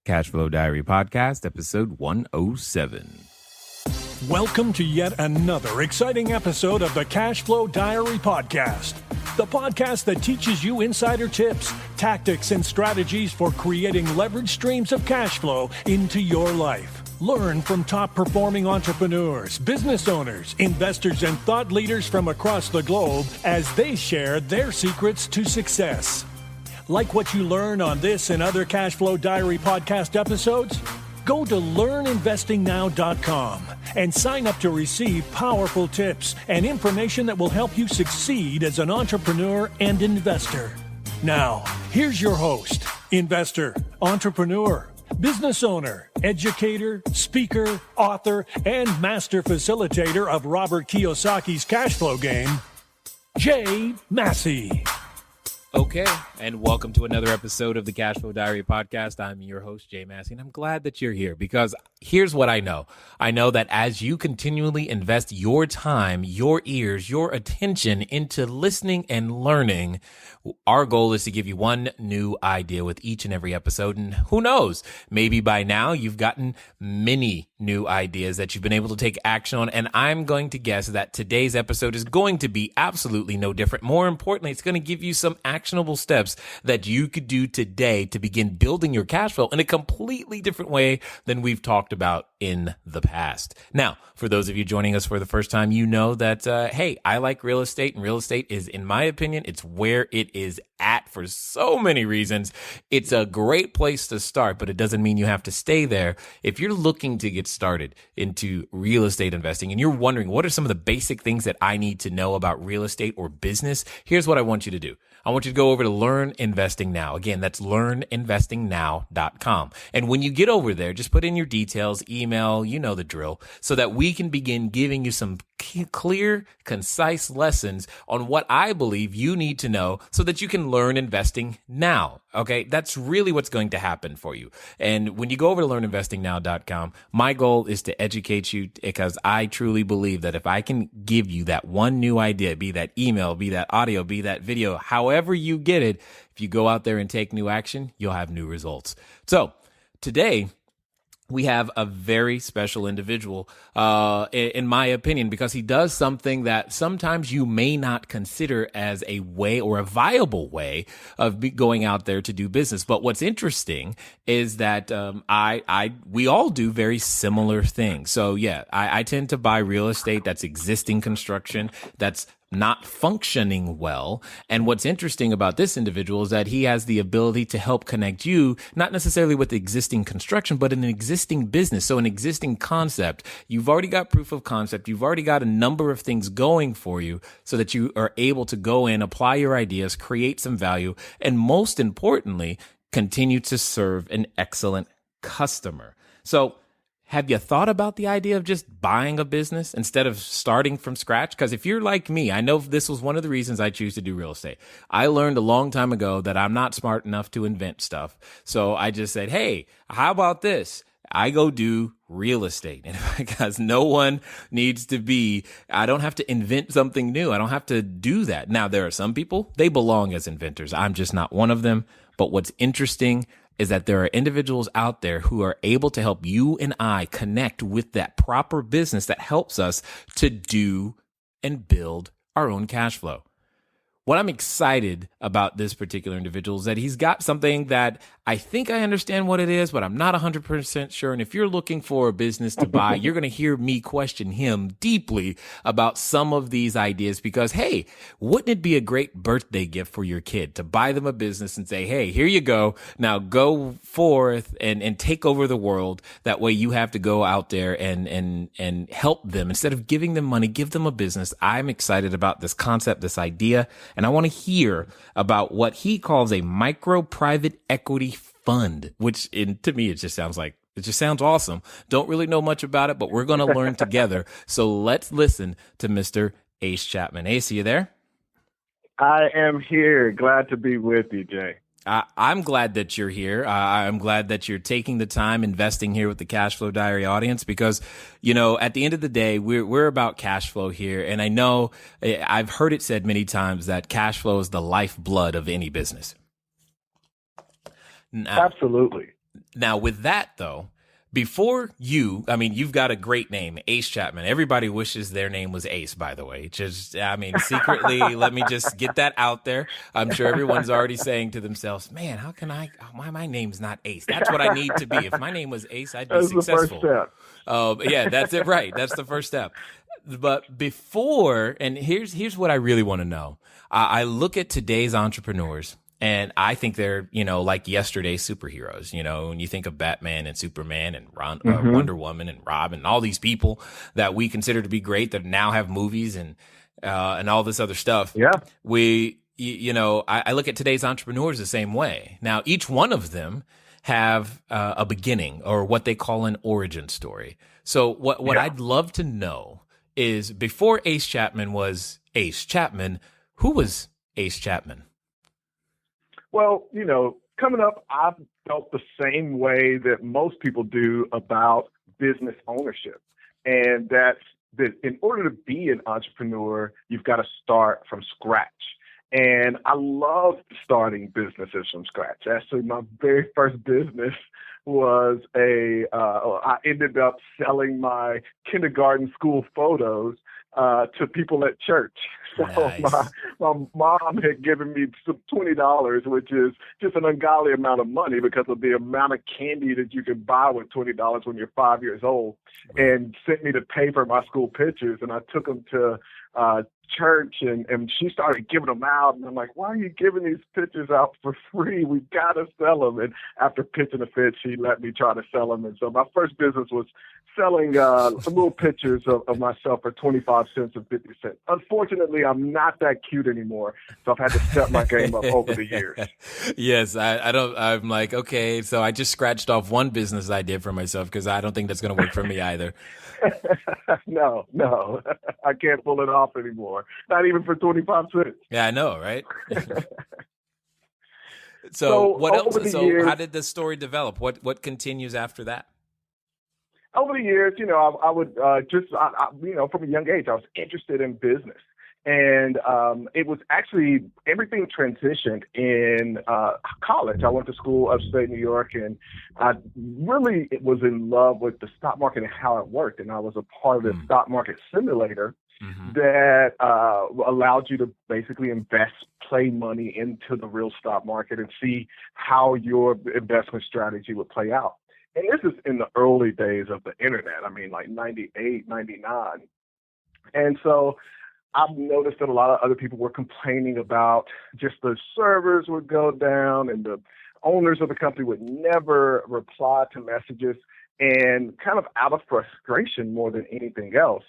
Cashflow Diary Podcast, episode 107. Welcome to yet another exciting episode of the Cashflow Diary Podcast, the podcast that teaches you insider tips, tactics, and strategies for creating leverage streams of cash flow into your life. Learn from top-performing entrepreneurs, business owners, investors, and thought leaders from across the globe as they share their secrets to success. Like what you learn on this and other Cashflow Diary podcast episodes? Go to learninvestingnow.com and sign up to receive powerful tips and information that will help you succeed as an entrepreneur and investor. Now, here's your host, investor, entrepreneur, business owner, educator, speaker, author, and master facilitator of Robert Kiyosaki's cash flow game, Jay Massey. Okay, and welcome to another episode of the Cashflow Diary Podcast. I'm your host, Jay Massey, and I'm glad that you're here because here's what I know. I know that as you continually invest your time, your ears, your attention into listening and learning, our goal is to give you one new idea with each and every episode. And who knows, maybe by now you've gotten many new ideas that you've been able to take action on. And I'm going to guess that today's episode is going to be absolutely no different. More importantly, it's going to give you some actionable steps that you could do today to begin building your cash flow in a completely different way than we've talked about in the past. Now, for those of you joining us for the first time, you know that, hey, I like real estate, and real estate is, in my opinion, it's where it is at for so many reasons. It's a great place to start, but it doesn't mean you have to stay there. If you're looking to get started into real estate investing and you're wondering what are some of the basic things that I need to know about real estate or business, here's what I want you to do. I want you to go over to Learn Investing Now. Again, that's learninvestingnow.com. And when you get over there, just put in your details, email, you know the drill, so that we can begin giving you some clear, concise lessons on what I believe you need to know so that you can learn investing now. Okay, that's really what's going to happen for you. And when you go over to learninvestingnow.com, my goal is to educate you because I truly believe that if I can give you that one new idea, be that email, be that audio, be that video, however you get it, if you go out there and take new action, you'll have new results. So today, we have a very special individual, in my opinion, because he does something that sometimes you may not consider as a way or a viable way of going out there to do business. But what's interesting is that we all do very similar things. So yeah, I tend to buy real estate that's existing construction, that's not functioning well. And what's interesting about this individual is that he has the ability to help connect you, not necessarily with existing construction, but an existing business. So an existing concept. You've already got proof of concept. You've already got a number of things going for you so that you are able to go in, apply your ideas, create some value, and most importantly, continue to serve an excellent customer. So have you thought about the idea of just buying a business instead of starting from scratch? Because if you're like me, I know this was one of the reasons I choose to do real estate. I learned a long time ago that I'm not smart enough to invent stuff. So I just said, hey, how about this? I go do real estate. And because no one needs to be, I don't have to invent something new. I don't have to do that. Now, there are some people, they belong as inventors. I'm just not one of them. But what's interesting is that there are individuals out there who are able to help you and I connect with that proper business that helps us to do and build our own cash flow. What I'm excited about this particular individual is that he's got something that I think I understand what it is, but I'm not 100% sure. And if you're looking for a business to buy, you're going to hear me question him deeply about some of these ideas because, hey, wouldn't it be a great birthday gift for your kid to buy them a business and say, hey, here you go. Now go forth and take over the world. That way you have to go out there and help them. Instead of giving them money, give them a business. I'm excited about this concept, this idea. And I want to hear about what he calls a micro private equity fund, which to me, it just sounds awesome. Don't really know much about it, but we're going to learn together. So let's listen to Mr. Ace Chapman. Ace, are you there? I am here. Glad to be with you, Jay. I'm glad that you're here. I'm glad that you're taking the time investing here with the Cashflow Diary audience because, you know, at the end of the day, we're about cash flow here. And I know I've heard it said many times that cash flow is the lifeblood of any business. Now, absolutely. Now, with that, though, before you've got a great name, Ace Chapman. Everybody wishes their name was Ace, by the way. Secretly, let me just get that out there. I'm sure everyone's already saying to themselves, man, why my name's not Ace? That's what I need to be. If my name was Ace, I'd be successful. That's the first step. Yeah, that's it. Right. That's the first step. But before, and here's what I really want to know. I look at today's entrepreneurs, and I think they're, like yesterday's superheroes. When you think of Batman and Superman and Wonder Woman and Robin and all these people that we consider to be great that now have movies and all this other stuff. Yeah. I look at today's entrepreneurs the same way. Now, each one of them have a beginning, or what they call an origin story. So what I'd love to know is, before Ace Chapman was Ace Chapman, who was Ace Chapman? Well, coming up, I felt the same way that most people do about business ownership. And that's that in order to be an entrepreneur, you've got to start from scratch. And I love starting businesses from scratch. Actually, my very first business was I ended up selling my kindergarten school photos to people at church. So Nice. my mom had given me some $20, which is just an ungodly amount of money because of the amount of candy that you can buy with $20 when you're 5 years old, and sent me to pay for my school pictures. And I took them to church, and she started giving them out. And I'm like, why are you giving these pictures out for free? We got to sell them. And after pitching a fit, she let me try to sell them. And so my first business was selling little pictures of myself for 25 cents and 50 cents. Unfortunately, I'm not that cute anymore, so I've had to step my game up over the years. Yes, I'm like, okay, so I just scratched off one business I did for myself, because I don't think that's going to work for me either. No, I can't pull it off anymore. Not even for 25 cents. Yeah, I know, right? So what else? So how did the story develop? What continues after that? Over the years, I would from a young age, I was interested in business. And it was actually, everything transitioned in college. I went to school upstate New York, and I really was in love with the stock market and how it worked. And I was a part of the stock market simulator that allowed you to basically play money into the real stock market and see how your investment strategy would play out. And this is in the early days of the internet. I mean, like 98, 99. And so I've noticed that a lot of other people were complaining about just the servers would go down, and the owners of the company would never reply to messages. And kind of out of frustration more than anything else,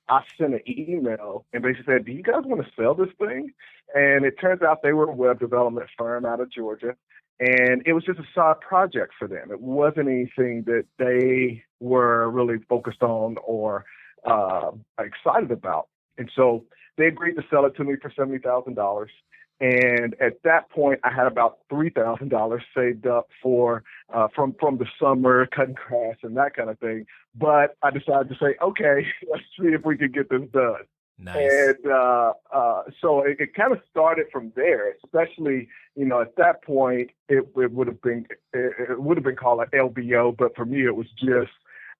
I sent an email and basically said, do you guys want to sell this thing? And it turns out they were a web development firm out of Georgia. And it was just a side project for them. It wasn't anything that they were really focused on or excited about. And so they agreed to sell it to me for $70,000. And at that point, I had about $3,000 saved up for from the summer, cutting grass and that kind of thing. But I decided to say, okay, let's see if we can get this done. Nice. And so it kind of started from there. Especially, at that point, it would have been called an LBO, but for me, it was just,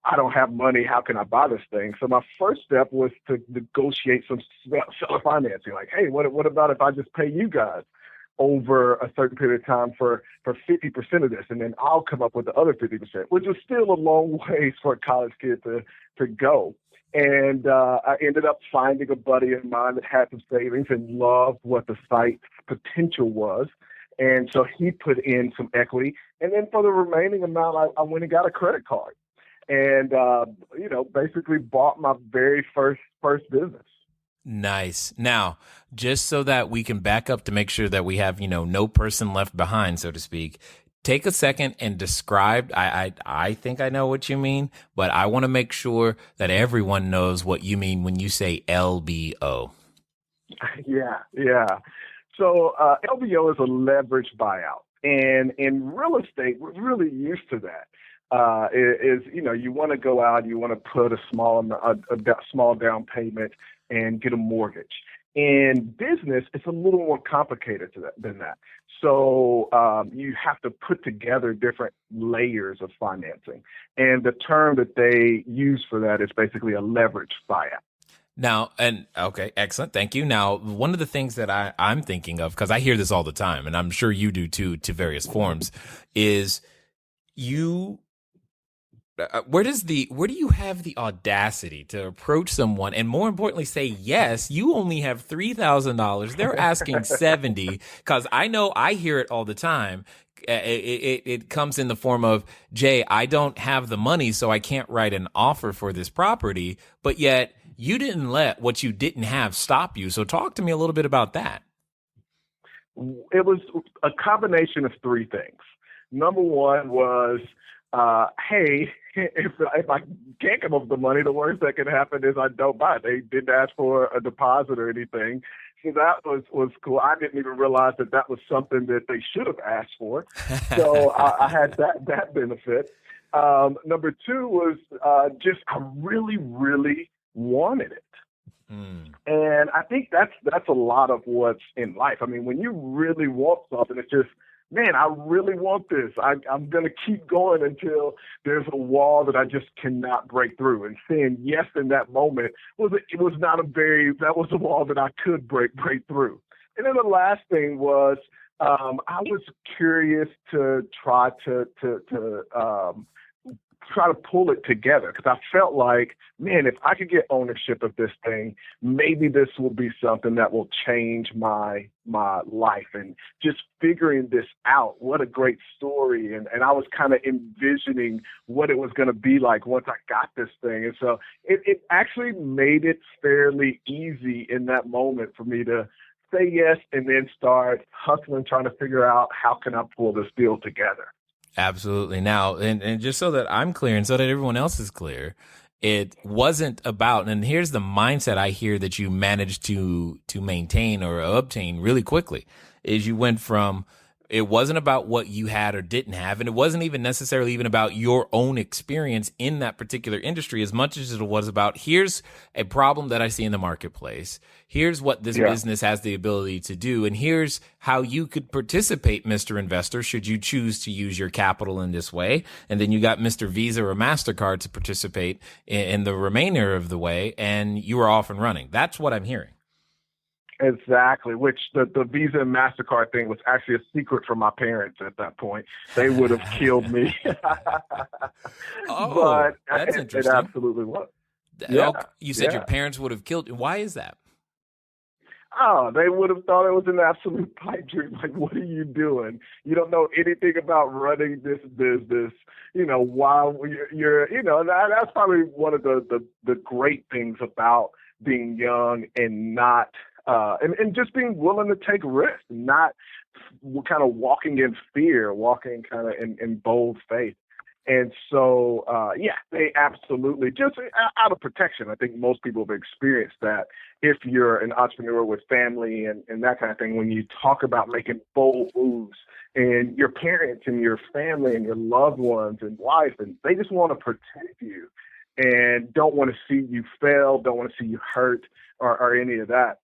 I don't have money. How can I buy this thing? So my first step was to negotiate some seller financing. Like, hey, what about if I just pay you guys over a certain period of time for 50% of this, and then I'll come up with the other 50%, which was still a long ways for a college kid to go. And I ended up finding a buddy of mine that had some savings and loved what the site's potential was. And so he put in some equity. And then for the remaining amount, I went and got a credit card. And, basically bought my very first business. Nice. Now, just so that we can back up to make sure that we have, no person left behind, so to speak, take a second and describe. I think I know what you mean, but I want to make sure that everyone knows what you mean when you say LBO. Yeah. So LBO is a leveraged buyout. And in real estate, we're really used to that. You want to go out, you want to put a small down payment and get a mortgage. In business, it's a little more complicated than that. So you have to put together different layers of financing. And the term that they use for that is basically a leverage buyout. Now, and okay, excellent. Thank you. Now, one of the things that I'm thinking of, because I hear this all the time, and I'm sure you do too, to various forms, is you, where do you have the audacity to approach someone and more importantly say, yes, you only have $3,000. They're asking 70, because I know I hear it all the time. It comes in the form of, Jay, I don't have the money, so I can't write an offer for this property, but yet you didn't let what you didn't have stop you. So talk to me a little bit about that. It was a combination of three things. Number one was, hey, if I can't come up with the money, the worst that can happen is I don't buy it. They didn't ask for a deposit or anything. So that was cool. I didn't even realize that was something that they should have asked for. So I had that benefit. Number two was just I really, really wanted it. And I think that's a lot of what's in life. I mean, when you really want something, it's just, man, I really want this. I'm going to keep going until there's a wall that I just cannot break through. And saying yes in that moment that was a wall that I could break through. And then the last thing was I was curious to try to pull it together, because I felt like, man, if I could get ownership of this thing, maybe this will be something that will change my life. And just figuring this out, what a great story. And I was kind of envisioning what it was going to be like once I got this thing. And so it actually made it fairly easy in that moment for me to say yes and then start hustling, trying to figure out how can I pull this deal together. Absolutely. Now, and just so that I'm clear and so that everyone else is clear, it wasn't about, and here's the mindset I hear that you managed to maintain or obtain really quickly, is you went from, it wasn't about what you had or didn't have, and it wasn't even necessarily even about your own experience in that particular industry as much as it was about, here's a problem that I see in the marketplace. Here's what this business has the ability to do. And here's how you could participate, Mr. Investor, should you choose to use your capital in this way. And then you got Mr. Visa or MasterCard to participate in the remainder of the way. And you are off and running. That's what I'm hearing. Exactly, which the Visa and MasterCard thing was actually a secret from my parents at that point. They would have killed me. But that's interesting. It absolutely was. You said your parents would have killed you. Why is that? Oh, they would have thought it was an absolute pipe dream. Like, what are you doing? You don't know anything about running this business. While you're that's probably one of the great things about being young and not, and just being willing to take risks, not kind of walking in fear, walking kind of in bold faith. And so, they absolutely, just out of protection, I think most people have experienced that. If you're an entrepreneur with family and that kind of thing, when you talk about making bold moves and your parents and your family and your loved ones and wife, and they just want to protect you and don't want to see you fail, don't want to see you hurt or any of that.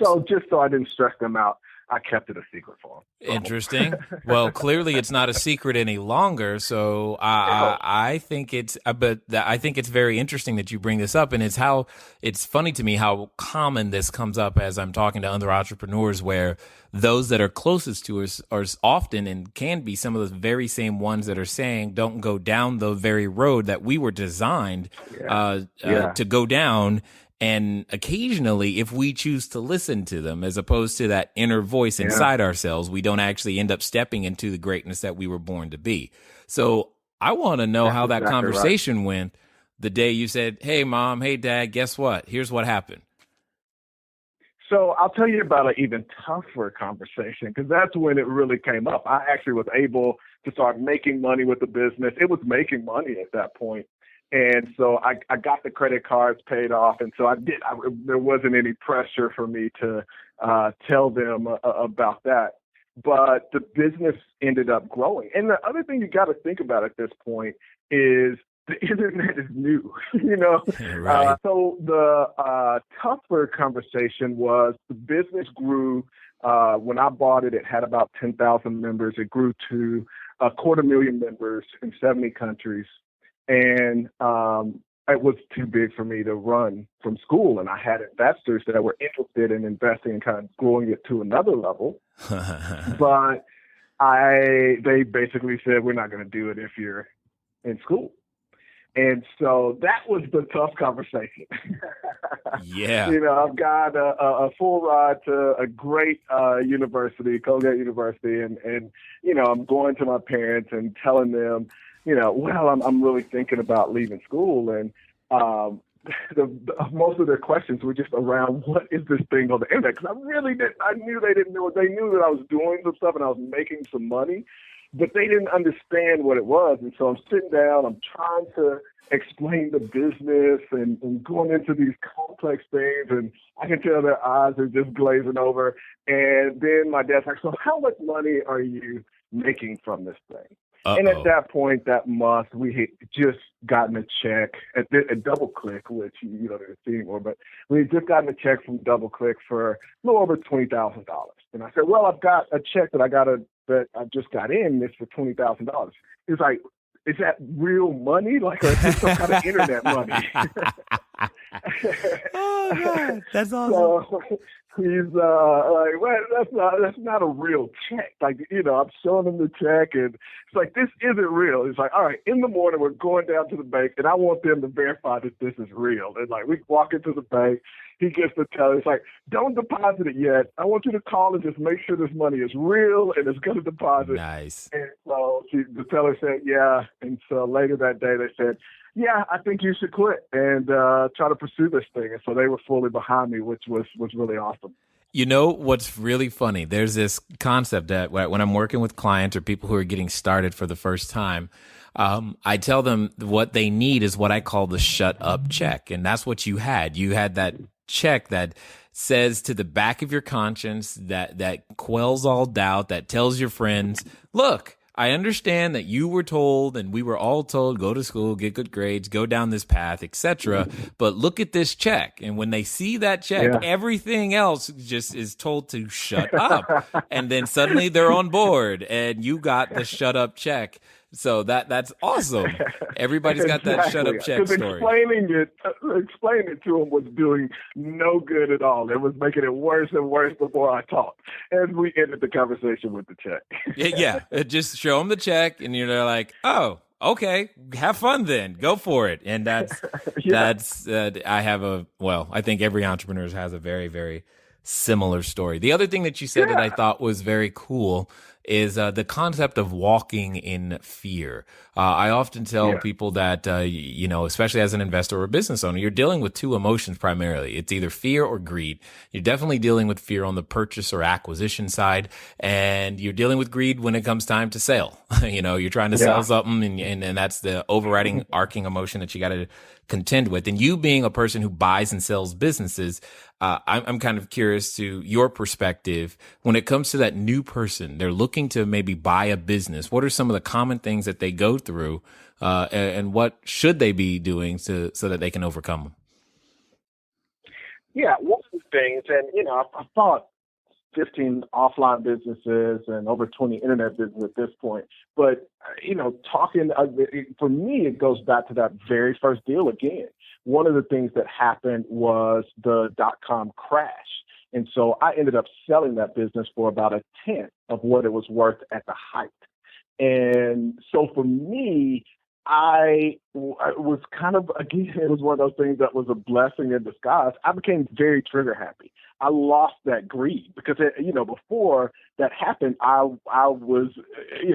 So just so I didn't stress them out, I kept it a secret for them. Interesting. Well, clearly it's not a secret any longer. So I think it's very interesting that you bring this up, and it's funny to me how common this comes up as I'm talking to other entrepreneurs, where those that are closest to us are often and can be some of those very same ones that are saying, don't go down the very road that we were designed to go down. And occasionally, if we choose to listen to them, as opposed to that inner voice inside ourselves, we don't actually end up stepping into the greatness that we were born to be. So I want to know how that conversation went the day you said, hey, Mom, hey, Dad, guess what? Here's what happened. So I'll tell you about an even tougher conversation, because that's when it really came up. I actually was able to start making money with the business. It was making money at that point. And so I got the credit cards paid off. And so there wasn't any pressure for me to tell them about that. But the business ended up growing. And the other thing you got to think about at this point is the internet is new, you know. Right. So the tougher conversation was the business grew. When I bought it, it had about 10,000 members. It grew to 250,000 members in 70 countries. And it was too big for me to run from school. And I had investors that were interested in investing and kind of growing it to another level. But they basically said, we're not going to do it if you're in school. And so that was the tough conversation. Yeah. You know, I've got a full ride to a great university, Colgate University, and you know, I'm going to my parents and telling them, you know, well, I'm really thinking about leaving school, and most of their questions were just around what is this thing on the internet? Because I knew they didn't know. They knew that I was doing some stuff and I was making some money, but they didn't understand what it was. And so I'm sitting down, I'm trying to explain the business and going into these complex things, and I can tell their eyes are just glazing over. And then my dad's like, so how much money are you making from this thing? Uh-oh. And at that point, we had just gotten a check at DoubleClick, which you don't even see anymore, but we had just gotten a check from DoubleClick for a little over $20,000. And I said, well, I've got a check that I just got in, it's for $20,000. He's like, is that real money? Like, or is this some kind of internet money? Oh, God, that's awesome. So he's like, well, that's not a real check. Like, you know, I'm showing him the check, and it's like, this isn't real. He's like, all right, in the morning we're going down to the bank, and I want them to verify that this is real. And like, we walk into the bank. He gets the teller. It's like, don't deposit it yet. I want you to call and just make sure this money is real and it's going to deposit. Nice. And so the teller said, yeah. And so later that day they said, yeah, I think you should quit and try to pursue this thing. And so they were fully behind me, which was really awesome. You know what's really funny? There's this concept that when I'm working with clients or people who are getting started for the first time, I tell them what they need is what I call the shut up check. And that's what you had. You had that check that says to the back of your conscience, that quells all doubt, that tells your friends, look, I understand that you were told and we were all told, go to school, get good grades, go down this path, etc. But look at this check. And when they see that check, everything else just is told to shut up. And then suddenly they're on board and you got the shut up check. So that's awesome. Everybody's got that shut up check story. Explaining it to him was doing no good at all. It was making it worse and worse before I talked. And we ended the conversation with the check. Yeah. Just show them the check and you're like, oh, okay, have fun then. Go for it. And I think every entrepreneur has a very, very similar story. The other thing that you said that I thought was very cool is the concept of walking in fear. I often tell people that, especially as an investor or a business owner, you're dealing with two emotions primarily. It's either fear or greed. You're definitely dealing with fear on the purchase or acquisition side, and you're dealing with greed when it comes time to sell. You're trying to sell something, and that's the overriding arcing emotion that you got to contend with. And you being a person who buys and sells businesses, I'm kind of curious to your perspective when it comes to that new person. They're looking to maybe buy a business. What are some of the common things that they go through, and what should they be doing so that they can overcome them? Yeah, one of the things, and I've thought 15 offline businesses and over 20 internet businesses at this point. But, talking, for me, it goes back to that very first deal again. One of the things that happened was the dot-com crash. And so I ended up selling that business for about a tenth of what it was worth at the height. And so for me, I was kind of, again, it was one of those things that was a blessing in disguise. I became very trigger happy. I lost that greed because, before that happened, I was,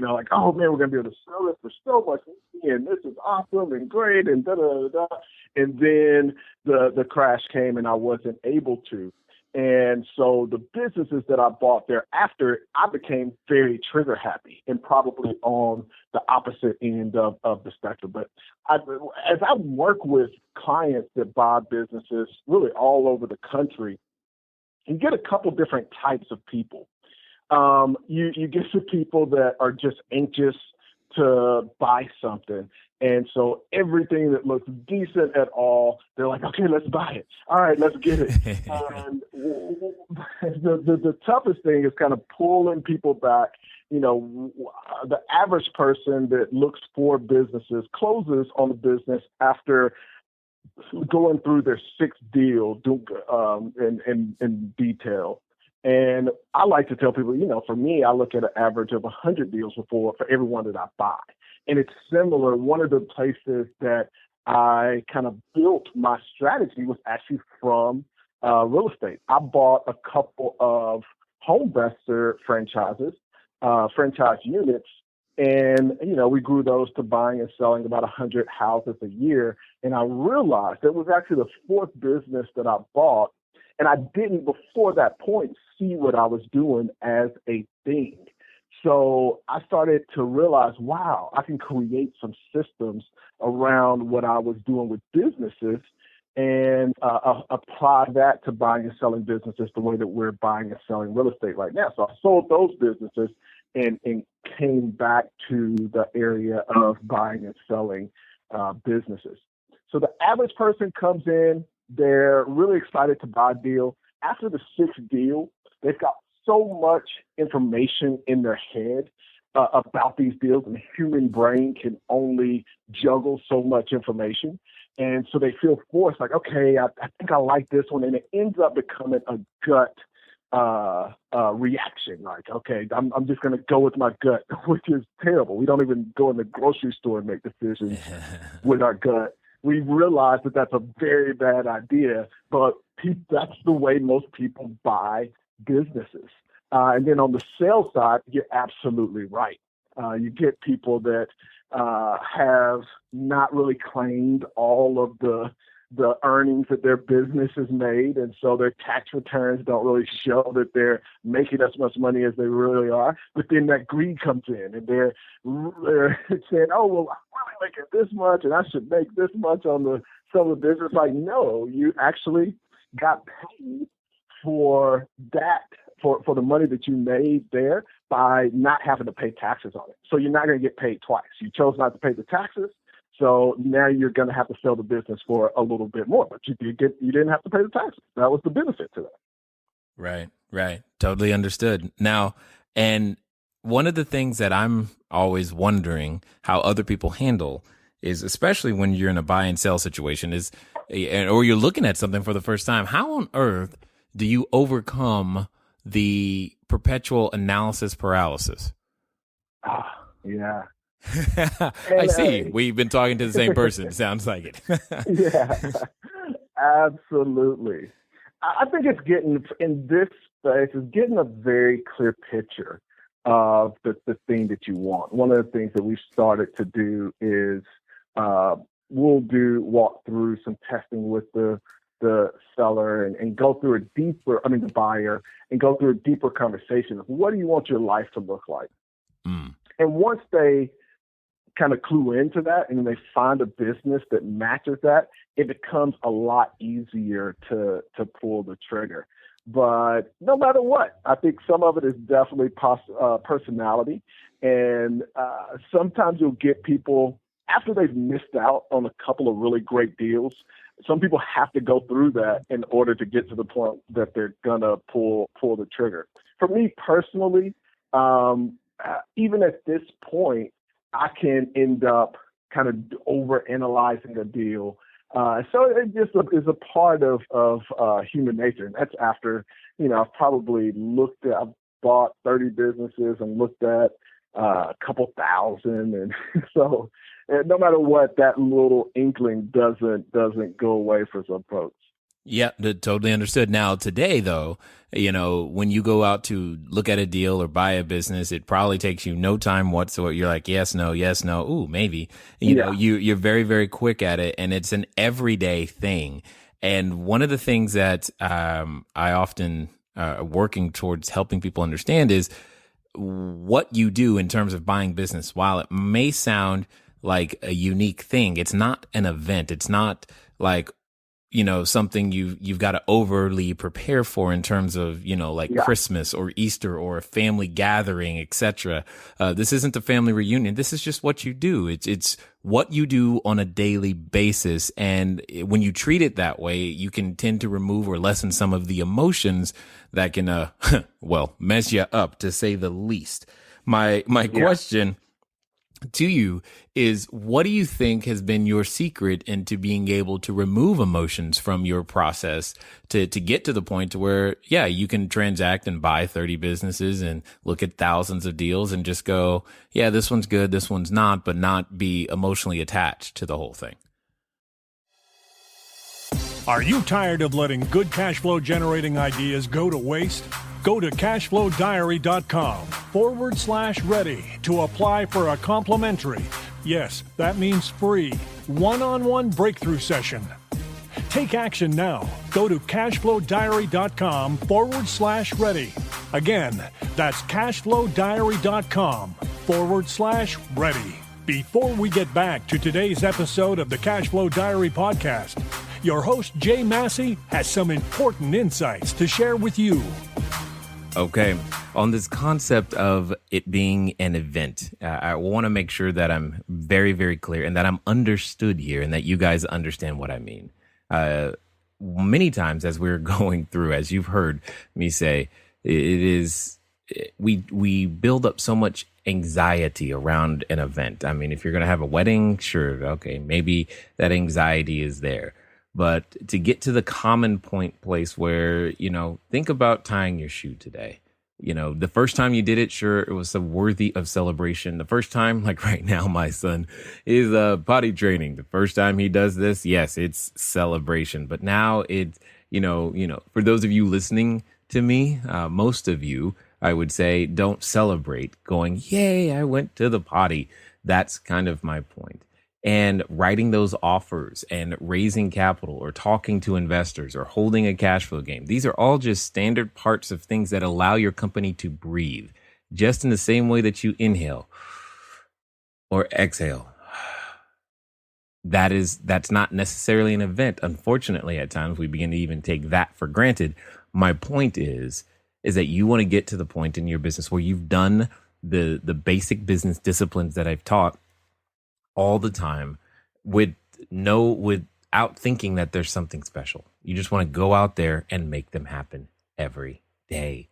like, oh man, we're going to be able to sell this for so much money, and this is awesome and great and da da da. And then the crash came and I wasn't able to. And so the businesses that I bought thereafter, I became very trigger happy and probably on the opposite end of the spectrum. But as I work with clients that buy businesses really all over the country, you get a couple different types of people. You get some people that are just anxious to buy something. And so everything that looks decent at all, they're like, okay, let's buy it. All right, let's get it. And the toughest thing is kind of pulling people back. You know, the average person that looks for businesses closes on a business after going through their sixth deal in detail. And I like to tell people, you know, for me, I look at an average of 100 deals for every one that I buy. And it's similar. One of the places that I kind of built my strategy was actually from real estate. I bought a couple of Homevester franchises, franchise units, and, you know, we grew those to buying and selling about 100 houses a year. And I realized it was actually the fourth business that I bought. And I didn't, before that point, see what I was doing as a thing. So I started to realize, wow, I can create some systems around what I was doing with businesses and apply that to buying and selling businesses the way that we're buying and selling real estate right now. So I sold those businesses and came back to the area of buying and selling businesses. So the average person comes in, they're really excited to buy a deal. After the sixth deal, they've got so much information in their head about these deals, and the human brain can only juggle so much information. And so they feel forced, like, okay, I think I like this one. And it ends up becoming a gut reaction. Like, okay, I'm just going to go with my gut, which is terrible. We don't even go in the grocery store and make decisions with our gut. We realize that that's a very bad idea, but that's the way most people buy businesses. And then on the sales side, you're absolutely right. You get people that have not really claimed all of the earnings that their business has made, and so their tax returns don't really show that they're making as much money as they really are. But then that greed comes in, and they're saying, "Oh, well, I'm really making this much, and I should make this much on the sell the business." Like, no, you actually got paid for that, for the money that you made there by not having to pay taxes on it. So you're not going to get paid twice. You chose not to pay the taxes. So now you're going to have to sell the business for a little bit more, but you didn't have to pay the taxes. That was the benefit to that. Right. Totally understood. Now, and one of the things that I'm always wondering how other people handle is, especially when you're in a buy and sell situation, is, or you're looking at something for the first time, how on earth do you overcome the perpetual analysis paralysis? Yeah. I see. We've been talking to the same person. Sounds like it. Yeah, absolutely. I think it's getting, in this space, it's getting a very clear picture of the thing that you want. One of the things that we've started to do is we'll walk through some testing with the seller and go through the buyer, and go through a deeper conversation of what do you want your life to look like? And once they kind of clue into that and they find a business that matches that, it becomes a lot easier to pull the trigger. But no matter what, I think some of it is definitely personality. And sometimes you'll get people, after they've missed out on a couple of really great deals, some people have to go through that in order to get to the point that they're going to pull the trigger. For me personally, even at this point, I can end up kind of overanalyzing a deal. So it just is a part of human nature. And that's after, I've probably I've bought 30 businesses and looked at a couple thousand. And so no matter what, that little inkling doesn't go away for some folks. Yeah, totally understood. Now, today, though, when you go out to look at a deal or buy a business, it probably takes you no time whatsoever. You're like, yes, no, ooh, maybe. You're very, very quick at it, and it's an everyday thing. And one of the things that I often working towards helping people understand is what you do in terms of buying business. While it may sound like a unique thing, it's not an event. It's not like something you've got to overly prepare for in terms of, like Christmas or Easter or a family gathering, etc. This isn't a family reunion. This is just what you do. It's what you do on a daily basis. And when you treat it that way, you can tend to remove or lessen some of the emotions that can, mess you up, to say the least. My question to you is, what do you think has been your secret into being able to remove emotions from your process to get to the point to where, you can transact and buy 30 businesses and look at thousands of deals and just go, this one's good, this one's not, but not be emotionally attached to the whole thing? Are you tired of letting good cash flow generating ideas go to waste? Go to cashflowdiary.com/ready to apply for a complimentary, yes, that means free, one-on-one breakthrough session. Take action now. Go to cashflowdiary.com/ready. Again, that's cashflowdiary.com/ready. Before we get back to today's episode of the Cashflow Diary podcast, your host, Jay Massey, has some important insights to share with you. Okay. On this concept of it being an event, I want to make sure that I'm very, very clear and that I'm understood here and that you guys understand what I mean. Many times as we're going through, as you've heard me say, we build up so much anxiety around an event. I mean, if you're going to have a wedding, sure, okay, maybe that anxiety is there. But to get to the common place where, think about tying your shoe today. The first time you did it, sure, it was worthy of celebration. The first time, like right now, my son is potty training. The first time he does this, yes, it's celebration. But now it's, for those of you listening to me, most of you, I would say, don't celebrate going, yay, I went to the potty. That's kind of my point. And writing those offers and raising capital or talking to investors or holding a cash flow game. These are all just standard parts of things that allow your company to breathe, just in the same way that you inhale or exhale. That's not necessarily an event. Unfortunately, at times we begin to even take that for granted. My point is that you want to get to the point in your business where you've done the basic business disciplines that I've taught all the time without thinking that there's something special. You just want to go out there and make them happen every day.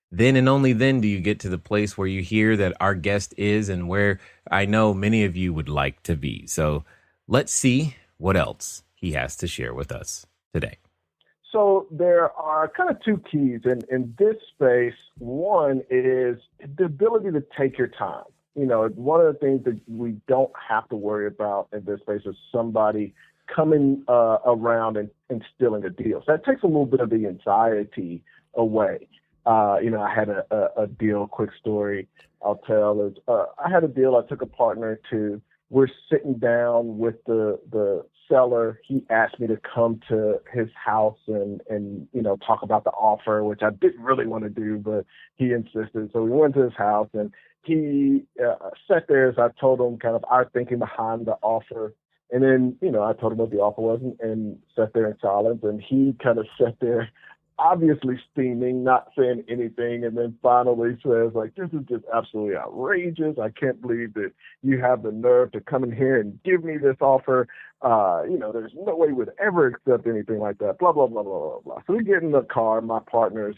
Then and only then do you get to the place where you hear that our guest is and where I know many of you would like to be. So let's see what else he has to share with us today. So there are kind of two keys in this space. One is the ability to take your time. One of the things that we don't have to worry about in this space is somebody coming around and stealing a deal. So that takes a little bit of the anxiety away. I had a deal, quick story I'll tell is I had a deal I took a partner to. We're sitting down with the seller. He asked me to come to his house and talk about the offer, which I didn't really want to do, but he insisted. So we went to his house and he sat there as I told him kind of our thinking behind the offer. And then, I told him what the offer was and sat there in silence. And he kind of sat there, obviously steaming, not saying anything. And then finally says, this is just absolutely outrageous. I can't believe that you have the nerve to come in here and give me this offer. There's no way we would ever accept anything like that, blah, blah, blah, blah, blah, blah. So we get in the car. My partner's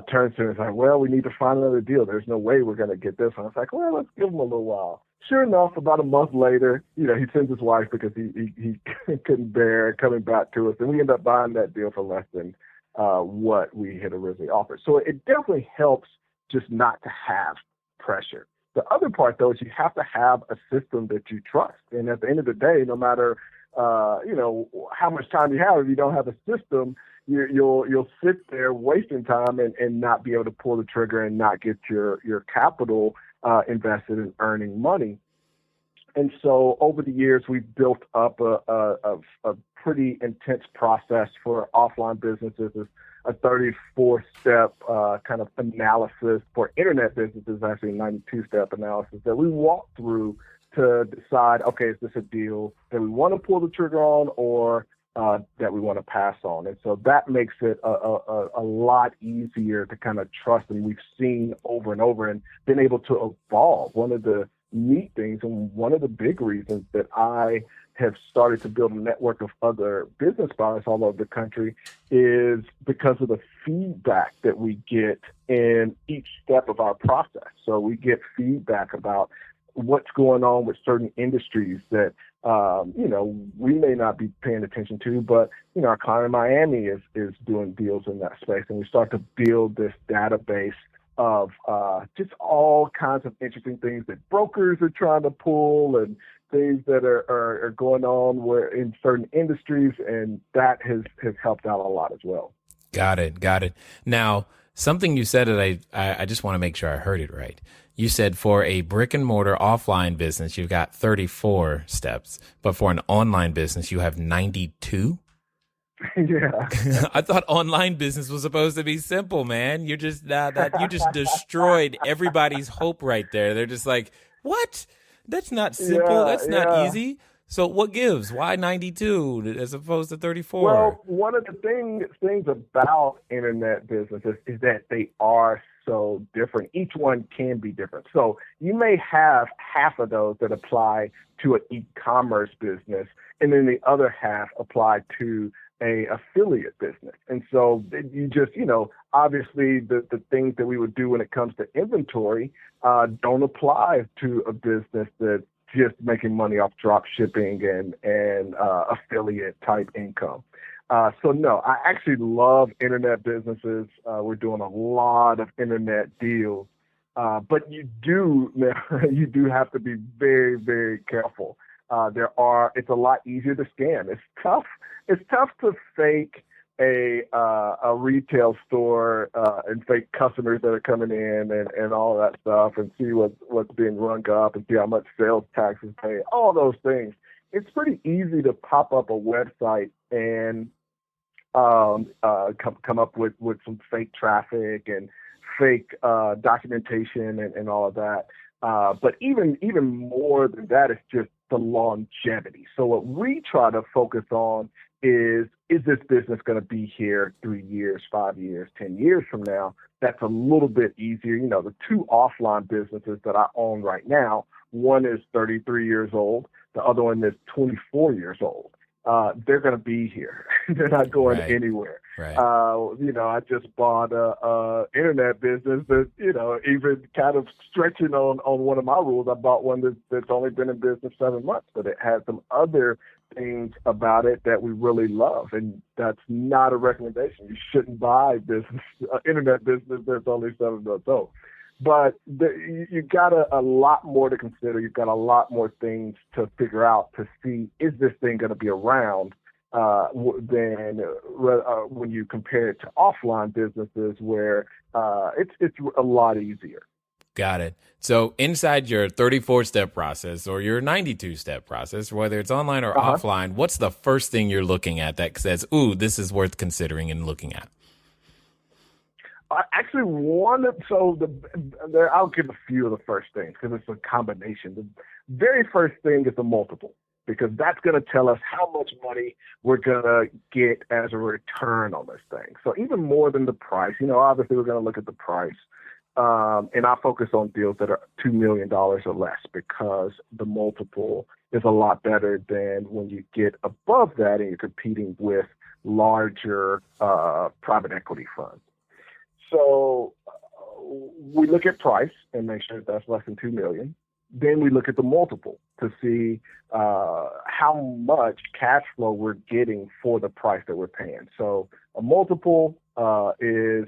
turns to him and is like, well, we need to find another deal. There's no way we're going to get this one. I was like, well, let's give him a little while. Sure enough, about a month later, he sends his wife because he couldn't bear coming back to us. And we end up buying that deal for less than what we had originally offered. So it definitely helps just not to have pressure. The other part, though, is you have to have a system that you trust. And at the end of the day, no matter, how much time you have, if you don't have a system, you'll sit there wasting time and not be able to pull the trigger and not get your capital invested in earning money. And so over the years, we've built up a pretty intense process for offline businesses. It's a 34-step kind of analysis for internet businesses, actually 92-step analysis that we walk through to decide, okay, is this a deal that we want to pull the trigger on, or that we want to pass on. And so that makes it a lot easier to kind of trust. And we've seen over and over and been able to evolve. One of the neat things and one of the big reasons that I have started to build a network of other business buyers all over the country is because of the feedback that we get in each step of our process. So we get feedback about what's going on with certain industries that, we may not be paying attention to, but, our client in Miami is doing deals in that space. And we start to build this database of just all kinds of interesting things that brokers are trying to pull and things that are going on where in certain industries. And that has helped out a lot as well. Got it. Now, something you said that I just want to make sure I heard it right. You said for a brick and mortar offline business, you've got 34 steps, but for an online business, you have 92. Yeah. I thought online business was supposed to be simple, man. You just destroyed everybody's hope right there. They're just like, what? That's not simple. That's not easy. So what gives? Why 92 as opposed to 34? Well, one of the things about internet businesses is that they are so different. Each one can be different. So you may have half of those that apply to an e-commerce business, and then the other half apply to a affiliate business. And so you just, obviously the things that we would do when it comes to inventory don't apply to a business that's just making money off drop shipping and affiliate type income. So no, I actually love internet businesses. We're doing a lot of internet deals, but you do have to be very, very careful. It's a lot easier to scam. It's tough to fake a retail store and fake customers that are coming in and all that stuff and see what's being rung up and see how much sales tax is paid, all those things. It's pretty easy to pop up a website and come up with some fake traffic and fake documentation and all of that. But even more than that is just the longevity. So what we try to focus on is this business going to be here 3 years, 5 years, 10 years from now? That's a little bit easier. The two offline businesses that I own right now, one is 33 years old. The other one is 24 years old. They're going to be here. They're not going anywhere. Right. I just bought a internet business that, even kind of stretching on one of my rules. I bought one that's only been in business 7 months, but it has some other things about it that we really love. And that's not a recommendation. You shouldn't buy internet business that's only 7 months old. But you've got a lot more to consider. You've got a lot more things to figure out to see, is this thing going to be around than when you compare it to offline businesses where it's a lot easier. Got it. So inside your 34-step process or your 92-step process, whether it's online or offline, what's the first thing you're looking at that says, ooh, this is worth considering and looking at? Actually, I'll give a few of the first things because it's a combination. The very first thing is the multiple, because that's going to tell us how much money we're going to get as a return on this thing. So even more than the price, obviously we're going to look at the price. And I focus on deals that are $2 million or less because the multiple is a lot better than when you get above that and you're competing with larger private equity funds. So we look at price and make sure that's less than $2 million. Then we look at the multiple to see how much cash flow we're getting for the price that we're paying. So a multiple is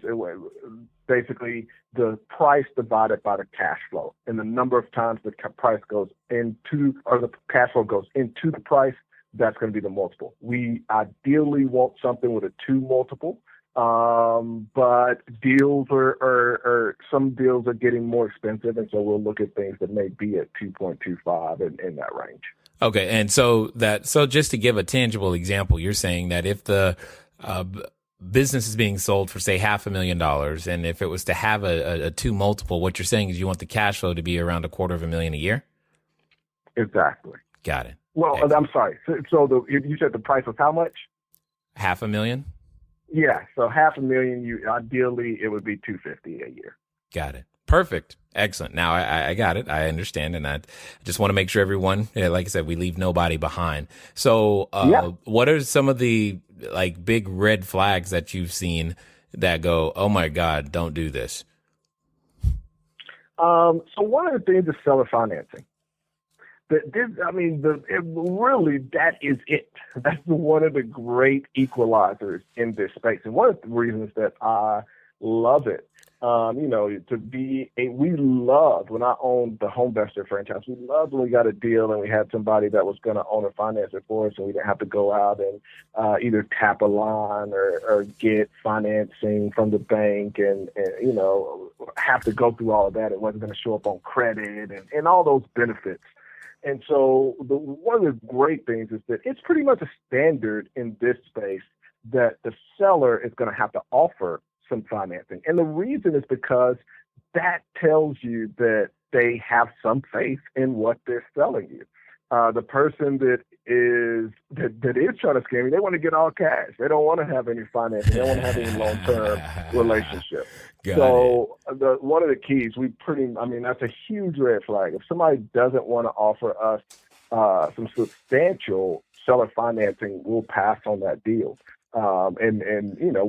basically the price divided by the cash flow, and the number of times the price goes into, or the cash flow goes into the price. That's going to be the multiple. We ideally want something with a 2 multiple. But deals are some deals are getting more expensive, and so we'll look at things that may be at 2.25 in that range. Okay, and so just to give a tangible example, you're saying that if the business is being sold for say $500,000, and if it was to have a 2 multiple, what you're saying is you want the cash flow to be around $250,000 a year. Exactly. Got it. Well, excellent. I'm sorry. So you said the price was how much? $500,000? Yeah. So $500,000, ideally it would be $250 a year. Got it. Perfect. Excellent. Now I got it. I understand. And I just want to make sure everyone, like I said, we leave nobody behind. So, what are some of the like big red flags that you've seen that go, oh my God, don't do this? So one of the things is seller financing. That is it. That's one of the great equalizers in this space. And one of the reasons that I love it, we loved when I owned the Homevester franchise. We loved when we got a deal and we had somebody that was going to own or finance it for us, and we didn't have to go out and either tap a line or get financing from the bank and have to go through all of that. It wasn't going to show up on credit and all those benefits. And so one of the great things is that it's pretty much a standard in this space that the seller is going to have to offer some financing. And the reason is because that tells you that they have some faith in what they're selling you. The person that is trying to scam you, they want to get all cash. They don't want to have any financing. They don't want to have any long-term relationship. One of the keys, that's a huge red flag. If somebody doesn't want to offer us some substantial seller financing, we'll pass on that deal.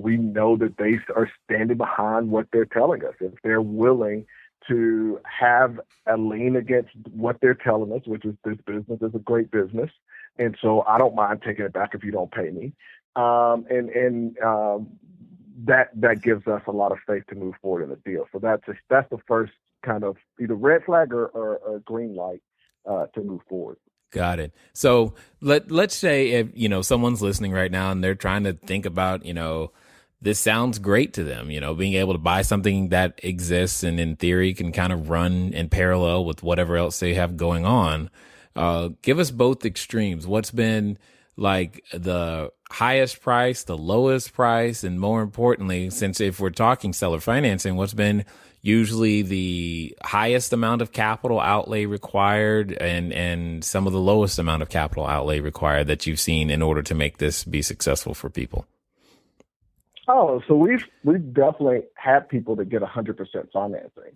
We know that they are standing behind what they're telling us. If they're willing to have a lien against what they're telling us, which is this business is a great business, and so I don't mind taking it back if you don't pay me. That gives us a lot of faith to move forward in the deal. So that's the first kind of either red flag or green light to move forward. Got it. So let's say if, someone's listening right now and they're trying to think about, this sounds great to them, being able to buy something that exists and in theory can kind of run in parallel with whatever else they have going on. Give us both extremes. What's been like the highest price, the lowest price, and more importantly, since if we're talking seller financing, what's been usually the highest amount of capital outlay required and some of the lowest amount of capital outlay required that you've seen in order to make this be successful for people? Oh, so we've definitely had people that get 100% financing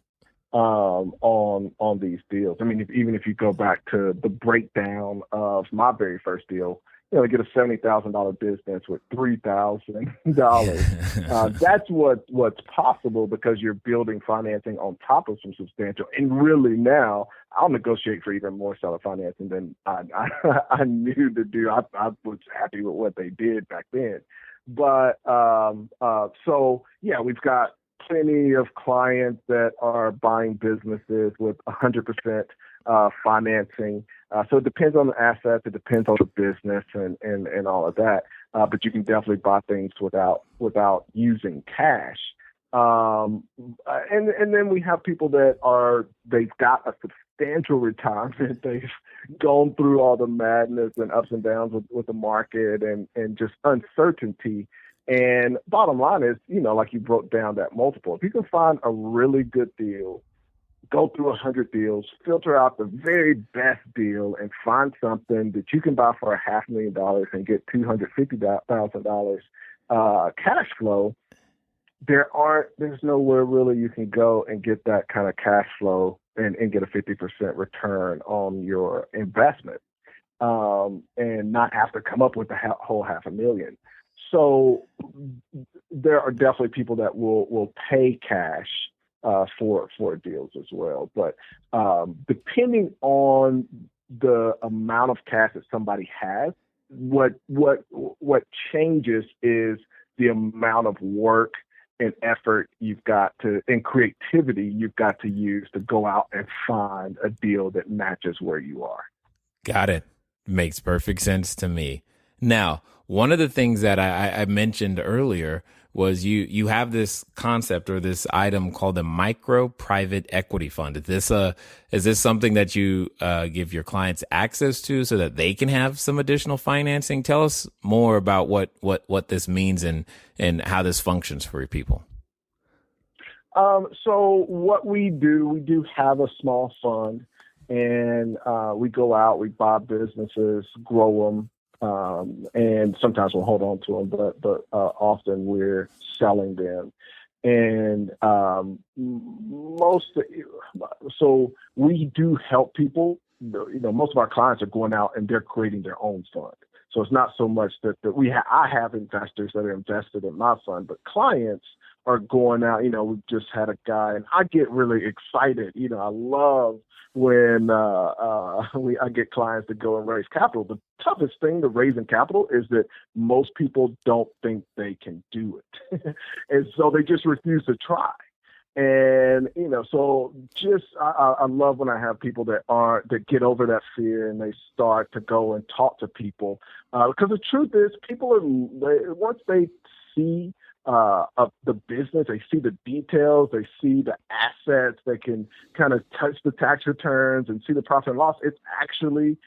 on these deals. I mean, even if you go back to the breakdown of my very first deal, get a $70,000 business with $3,000. That's what's possible because you're building financing on top of some substantial. And really now, I'll negotiate for even more seller financing than I knew to do. I was happy with what they did back then. But we've got plenty of clients that are buying businesses with 100% financing. So it depends on the assets, it depends on the business and all of that. But you can definitely buy things without using cash. And then we have people that they've got a substantial retirement. They've gone through all the madness and ups and downs with the market and just uncertainty. And bottom line is, like you broke down that multiple, if you can find a really good deal, go through 100 deals, filter out the very best deal and find something that you can buy for $500,000 and get $250,000 cash flow, there's nowhere really you can go and get that kind of cash flow and get a 50% return on your investment and not have to come up with the whole $500,000. So there are definitely people that will pay cash for deals as well. But depending on the amount of cash that somebody has, what changes is the amount of work and effort you've got to, and creativity you've got to use to go out and find a deal that matches where you are. Got it. Makes perfect sense to me. Now, one of the things that I mentioned earlier was you have this concept or this item called a micro private equity fund. Is this something that you give your clients access to so that they can have some additional financing? Tell us more about what this means and how this functions for your people. So what we do have a small fund, and we go out, we buy businesses, grow them, And sometimes we'll hold on to them, but often we're selling them. And so we do help people. Most of our clients are going out and they're creating their own fund. So it's not so much that I have investors that are invested in my fund, but clients are going out. We've just had a guy, and I get really excited. I love when I get clients to go and raise capital. The toughest thing to raising capital is that most people don't think they can do it. And so they just refuse to try. And, so I love when I have people that get over that fear and they start to go and talk to people. Because the truth is, once they see the business, they see the details, they see the assets, they can kind of touch the tax returns and see the profit and loss. It's actually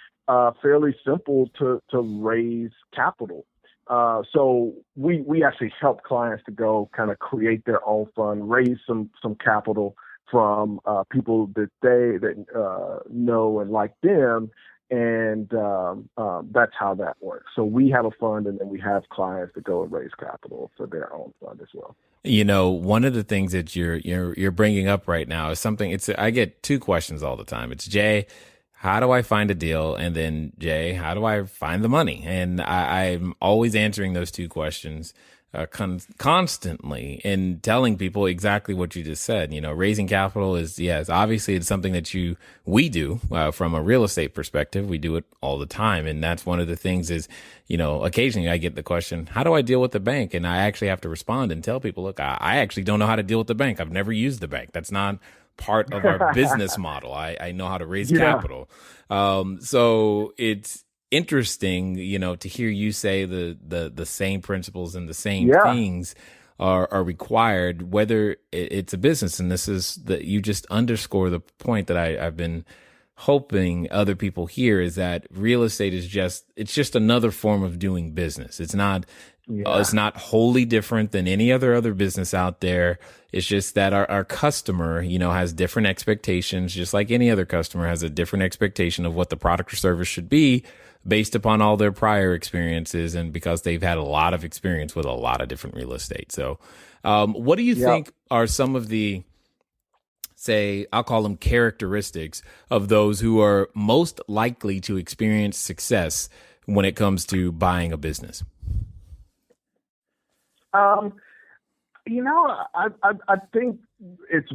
fairly simple to raise capital. So we actually help clients to go kind of create their own fund, raise some capital from people that know and like them. And that's how that works. So we have a fund, and then we have clients that go and raise capital for their own fund as well. One of the things that you're bringing up right now is something. I get two questions all the time. It's, Jay, how do I find a deal? And then, Jay, how do I find the money? And I'm always answering those two questions constantly and telling people exactly what you just said. Raising capital is, yes, obviously it's something that we do from a real estate perspective. We do it all the time. And that's one of the things is, occasionally I get the question, how do I deal with the bank? And I actually have to respond and tell people, look, I actually don't know how to deal with the bank. I've never used the bank. That's not part of our business model. I know how to raise capital. So it's interesting, to hear you say the same principles and the same things are required, whether it's a business. And this is that you just underscore the point that I've been hoping other people hear, is that real estate is just another form of doing business. It's not wholly different than any other business out there. It's just that our customer, has different expectations, just like any other customer has a different expectation of what the product or service should be based upon all their prior experiences and because they've had a lot of experience with a lot of different real estate. So what do you think are some of the, say, I'll call them characteristics of those who are most likely to experience success when it comes to buying a business? I think it's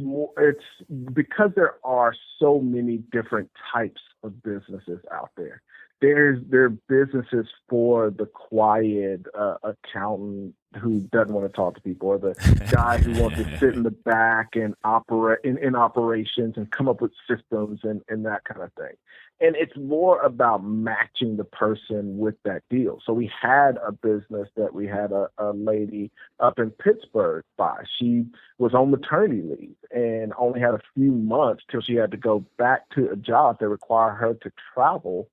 because there are so many different types of businesses out there. There are businesses for the quiet accountant who doesn't want to talk to people, or the guy who wants to sit in the back and operate in operations and come up with systems and that kind of thing. And it's more about matching the person with that deal. So we had a business that we had a lady up in Pittsburgh buy. She was on maternity leave and only had a few months till she had to go back to a job that required her to travel,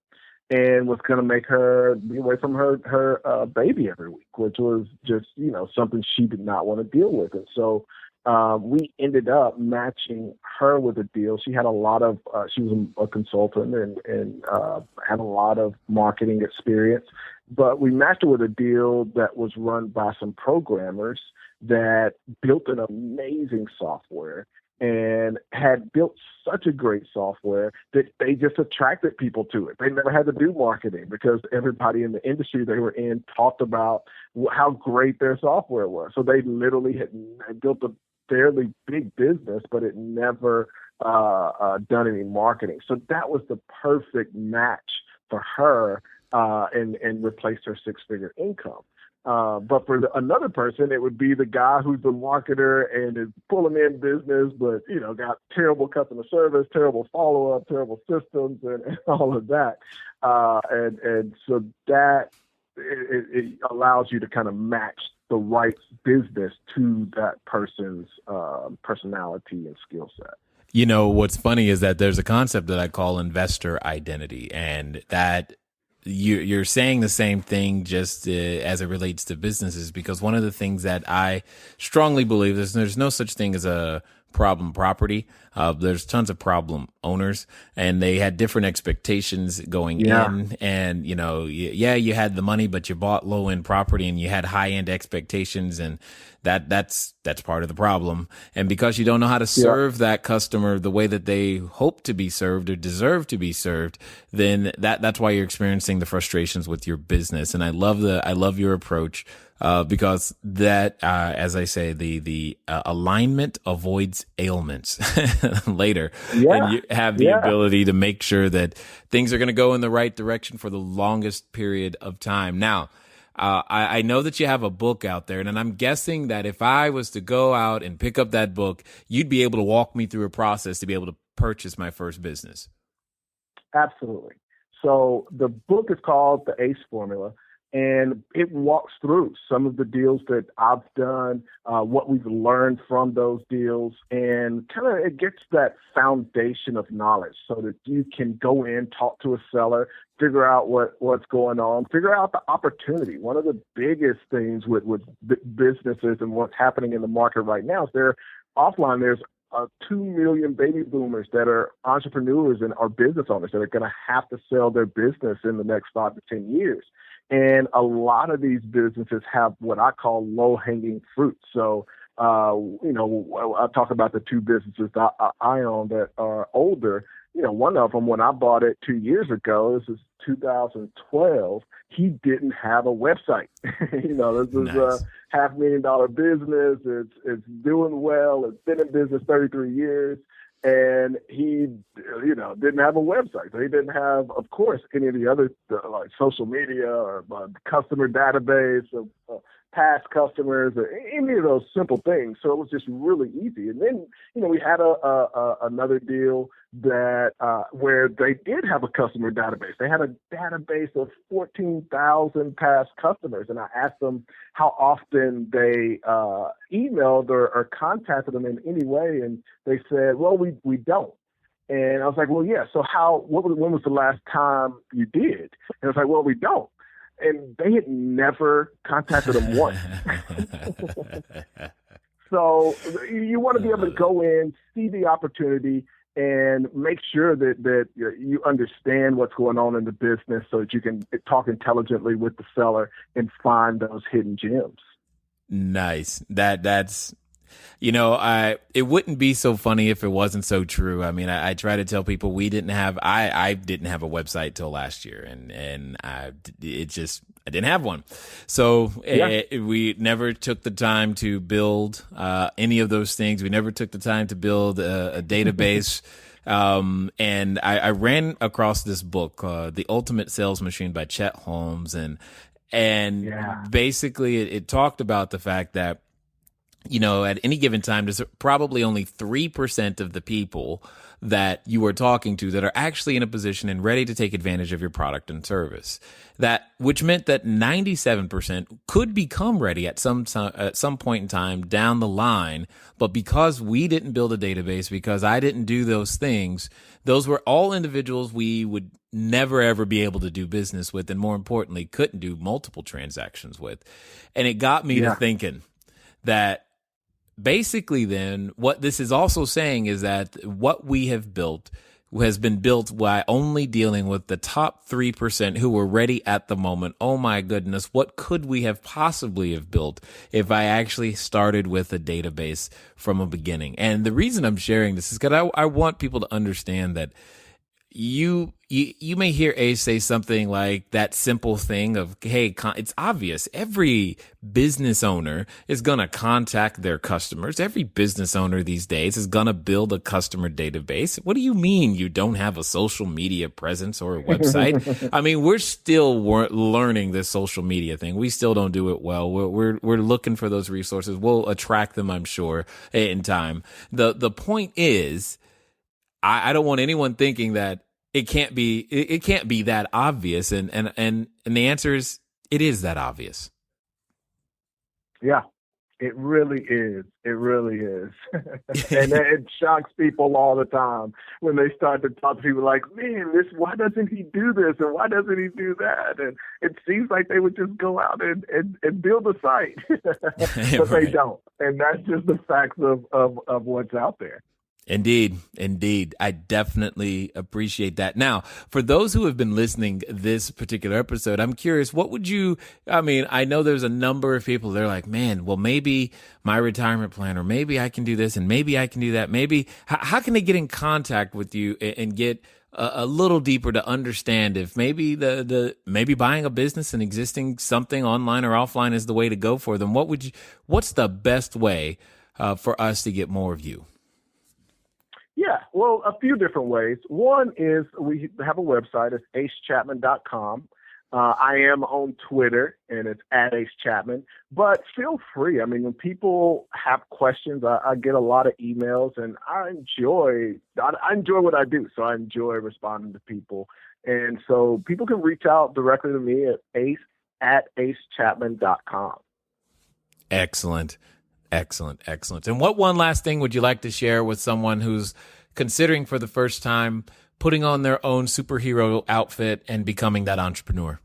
and was going to make her be away from her baby every week, which was just, something she did not want to deal with. And so we ended up matching her with a deal. She had she was a consultant and had a lot of marketing experience, but we matched her with a deal that was run by some programmers that built an amazing software and had built such a great software that they just attracted people to it. They never had to do marketing because everybody in the industry they were in talked about how great their software was. So they literally had built a fairly big business, but it never done any marketing. So that was the perfect match for her and replaced her six-figure income. But for another person, it would be the guy who's the marketer and is pulling in business, but, got terrible customer service, terrible follow-up, terrible systems, and all of that. And so that it allows you to kind of match the right business to that person's personality and skill set. What's funny is that there's a concept that I call investor identity, and that you're saying the same thing just as it relates to businesses, because one of the things that I strongly believe is there's no such thing as a problem property. There's tons of problem owners, and they had different expectations going in. And, you had the money, but you bought low end property and you had high end expectations, and that's part of the problem. And because you don't know how to serve that customer the way that they hope to be served or deserve to be served, then that's why you're experiencing the frustrations with your business. And I love your approach. Because that, as I say, the alignment avoids ailments later. And you have the ability to make sure that things are going to go in the right direction for the longest period of time. Now, I know that you have a book out there, and I'm guessing that if I was to go out and pick up that book, you'd be able to walk me through a process to be able to purchase my first business. Absolutely. So the book is called The Ace Formula. And it walks through some of the deals that I've done, what we've learned from those deals, and kind of it gets that foundation of knowledge so that you can go in, talk to a seller, figure out what's going on, figure out the opportunity. One of the biggest things with businesses and what's happening in the market right now is there's 2 million baby boomers that are entrepreneurs and are business owners that are going to have to sell their business in the next 5 to 10 years. And a lot of these businesses have what I call low-hanging fruit. So, I talk about the 2 businesses I own that are older. One of them, when I bought it 2 years ago, this is 2012, he didn't have a website. This is a $500,000 business. It's doing well. It's been in business 33 years. And he, didn't have a website. So he didn't have, of course, any of the other like social media or customer database of past customers or any of those simple things. So it was just really easy. And then, we had another deal that where they did have a customer database. They had a database of 14,000 past customers. And I asked them how often they emailed or contacted them in any way. And they said, well, we don't. And I was like, well, yeah. So when was the last time you did? And I was like, well, we don't. And they had never contacted them once. So you want to be able to go in, see the opportunity, and make sure that you understand what's going on in the business so that you can talk intelligently with the seller and find those hidden gems. Nice. That's it wouldn't be so funny if it wasn't so true. I mean, I try to tell people I didn't have a website till last year, and I didn't have one. So we never took the time to build any of those things. We never took the time to build a database. And I ran across this book, The Ultimate Sales Machine by Chet Holmes. And basically it talked about the fact that, at any given time, there's probably only 3% of the people that you are talking to that are actually in a position and ready to take advantage of your product and service. Which meant that 97% could become ready at some point in time down the line. But because we didn't build a database, because I didn't do those things, those were all individuals we would never, ever be able to do business with. And more importantly, couldn't do multiple transactions with. And it got me to thinking that basically then what this is also saying is that what we have built has been built by only dealing with the top 3% who were ready at the moment. Oh my goodness, what could we have possibly have built if I actually started with a database from a beginning? And the reason I'm sharing this is because I want people to understand that you may hear Ace say something like that simple thing of, hey, it's obvious. Every business owner is going to contact their customers. Every business owner these days is going to build a customer database. What do you mean you don't have a social media presence or a website? I mean, we're still learning this social media thing. We still don't do it well. We're looking for those resources. We'll attract them, I'm sure, in time. The point is, I don't want anyone thinking that it can't be that obvious. And the answer is, it is that obvious. Yeah. It really is. It really is. And it shocks people all the time when they start to talk to people like, man, why doesn't he do this? And why doesn't he do that? And it seems like they would just go out and build a site, but They don't. And that's just the facts of what's out there. Indeed. I definitely appreciate that. Now, for those who have been listening this particular episode, I'm curious, I know there's a number of people, they're like, man, well, maybe my retirement plan, or maybe I can do this and maybe I can do that. Maybe, how can they get in contact with you and get a little deeper to understand if maybe maybe buying a business and existing something online or offline is the way to go for them? What's the best way for us to get more of you? Yeah, well, a few different ways. One is we have a website. It's acechapman.com. I am on Twitter, and it's @AceChapman. But feel free. I mean, when people have questions, I get a lot of emails, and I enjoy what I do. So I enjoy responding to people. And so people can reach out directly to me at acechapman.com. Excellent. And what one last thing would you like to share with someone who's considering for the first time putting on their own superhero outfit and becoming that entrepreneur?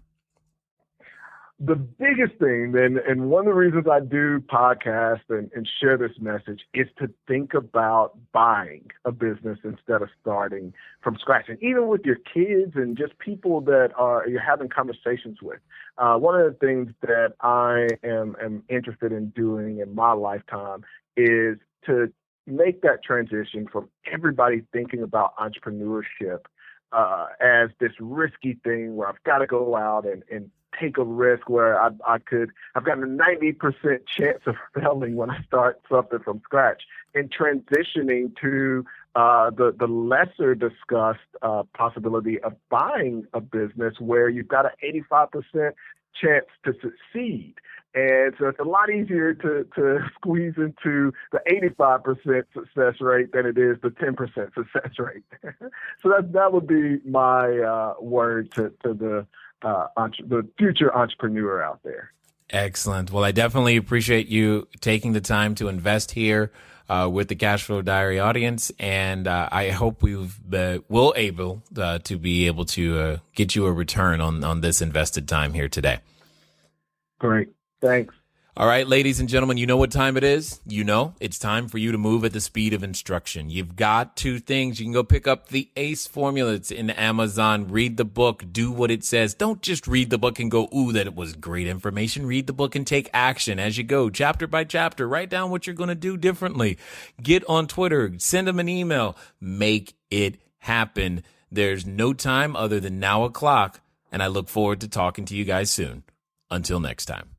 The biggest thing, and one of the reasons I do podcasts and share this message, is to think about buying a business instead of starting from scratch. And even with your kids and just people that you're having conversations with. One of the things that I am interested in doing in my lifetime is to make that transition from everybody thinking about entrepreneurship as this risky thing where I've got to go out and take a risk where I've got a 90% chance of failing when I start something from scratch, and transitioning to the lesser discussed possibility of buying a business where you've got an 85% chance to succeed. And so it's a lot easier to squeeze into the 85% success rate than it is the 10% success rate. So that would be my word to the future entrepreneur out there. Excellent. Well, I definitely appreciate you taking the time to invest here with the Cashflow Diary audience, and I hope we'll able to be able to get you a return on this invested time here today. Great. Thanks. All right, ladies and gentlemen, you know what time it is? It's time for you to move at the speed of instruction. You've got two things. You can go pick up the ACE formula. It's in Amazon. Read the book. Do what it says. Don't just read the book and go, ooh, that it was great information. Read the book and take action as you go, chapter by chapter. Write down what you're going to do differently. Get on Twitter. Send them an email. Make it happen. There's no time other than now o'clock, and I look forward to talking to you guys soon. Until next time.